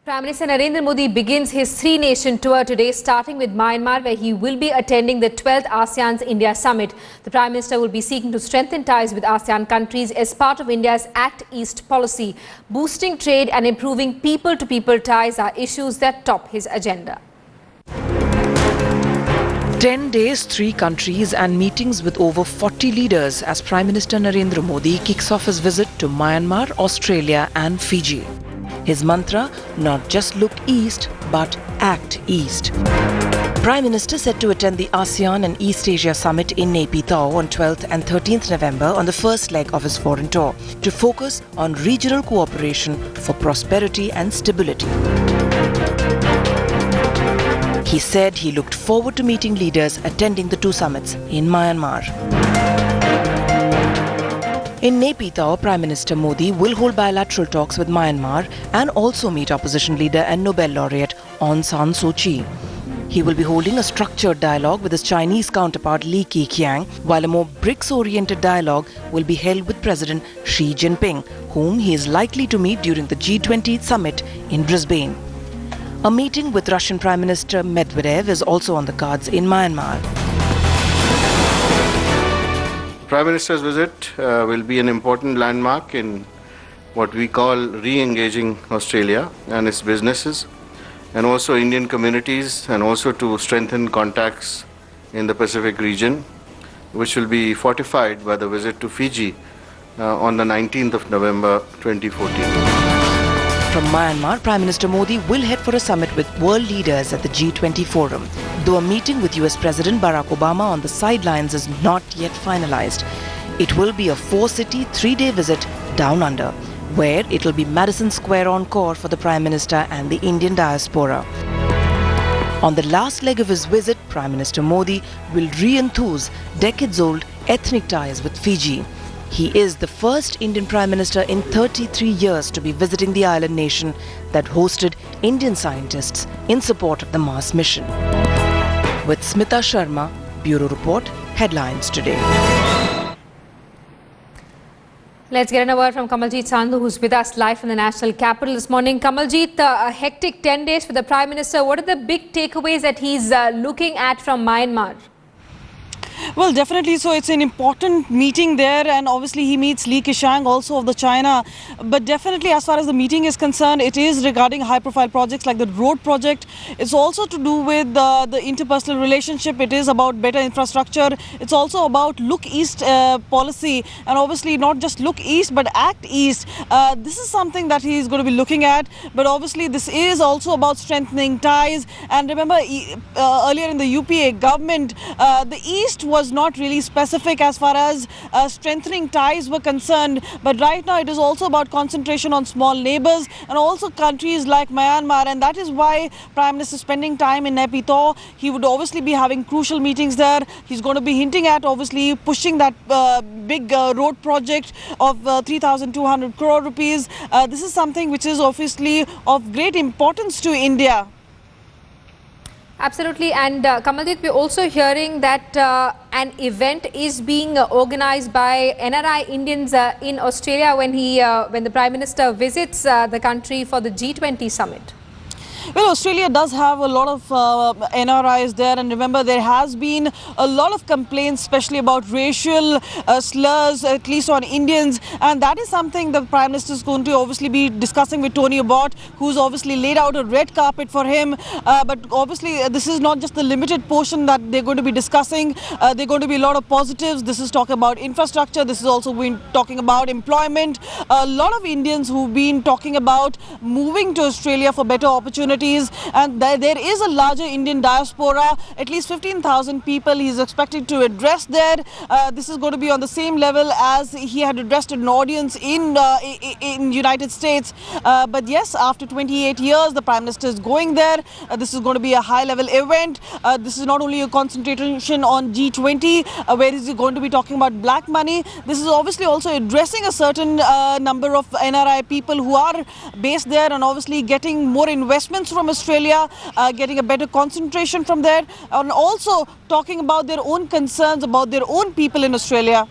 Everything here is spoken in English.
Prime Minister Narendra Modi begins his three-nation tour today, starting with Myanmar, where he will be attending the 12th ASEAN India Summit. The Prime Minister will be seeking to strengthen ties with ASEAN countries as part of India's Act East policy. Boosting trade and improving people-to-people ties are issues that top his agenda. 10 days, 3 countries and meetings with over 40 leaders as Prime Minister Narendra Modi kicks off his visit to Myanmar, Australia and Fiji. His mantra, not just look east, but act east. Prime Minister set to attend the ASEAN and East Asia Summit in Naypyidaw on 12th and 13th November on the first leg of his foreign tour to focus on regional cooperation for prosperity and stability. He said he looked forward to meeting leaders attending the 2 summits in Myanmar. In Naypyidaw, Prime Minister Modi will hold bilateral talks with Myanmar and also meet opposition leader and Nobel laureate Aung San Suu Kyi. He will be holding a structured dialogue with his Chinese counterpart Li Keqiang, while a more BRICS-oriented dialogue will be held with President Xi Jinping, whom he is likely to meet during the G20 summit in Brisbane. A meeting with Russian Prime Minister Medvedev is also on the cards in Myanmar. Prime Minister's visit will be an important landmark in what we call re-engaging Australia and its businesses, and also Indian communities, and also to strengthen contacts in the Pacific region, which will be fortified by the visit to Fiji on the 19th of November 2014. From Myanmar, Prime Minister Modi will head for a summit with world leaders at the G20 forum, though a meeting with US President Barack Obama on the sidelines is not yet finalized. It will be a 4-city, 3-day visit down under, where it will be Madison Square Encore for the Prime Minister and the Indian diaspora. On the last leg of his visit, Prime Minister Modi will re-enthuse decades-old ethnic ties with Fiji. He is the first Indian Prime Minister in 33 years to be visiting the island nation that hosted Indian scientists in support of the Mars mission. With Smita Sharma, Bureau Report, Headlines Today. Let's get a word from Kamaljeet Sandhu, who's with us live from the national capital this morning. Kamaljeet, a hectic 10 days for the Prime Minister. What are the big takeaways that he's looking at from Myanmar? Well, definitely. So it's an important meeting there, and obviously he meets Li Keqiang also of the China. But definitely, as far as the meeting is concerned, it is regarding high-profile projects like the road project. It's also to do with the interpersonal relationship. It is about better infrastructure. It's also about look east policy, and obviously not just look east but act east. This is something that he is going to be looking at. But obviously, this is also about strengthening ties. And remember, earlier in the UPA government, the east was not really specific as far as strengthening ties were concerned, but right now it is also about concentration on small neighbors and also countries like Myanmar, and that is why Prime Minister is spending time in Naypyidaw. He would obviously be having crucial meetings there. He's going to be hinting at obviously pushing that big road project of 3,200 crore rupees. This is something which is obviously of great importance to India. Absolutely. And Kamaljeet, we're also hearing that an event is being organized by NRI Indians in Australia when the Prime Minister visits the country for the G20 summit. Well, Australia does have a lot of NRIs there, and remember there has been a lot of complaints, especially about racial slurs, at least on Indians, and that is something the Prime Minister is going to obviously be discussing with Tony Abbott, who's obviously laid out a red carpet for him. But obviously this is not just the limited portion that they're going to be discussing. There are going to be a lot of positives. This is talking about infrastructure. This is also been talking about employment. A lot of Indians who've been talking about moving to Australia for better opportunities. And there is a larger Indian diaspora, at least 15,000 people he's expected to address there. This is going to be on the same level as he had addressed an audience in United States. But yes, after 28 years, the Prime Minister is going there. This is going to be a high-level event. This is not only a concentration on G20, where is he going to be talking about black money. This is obviously also addressing a certain number of NRI people who are based there, and obviously getting more investments from Australia, getting a better concentration from there, and also talking about their own concerns about their own people in Australia.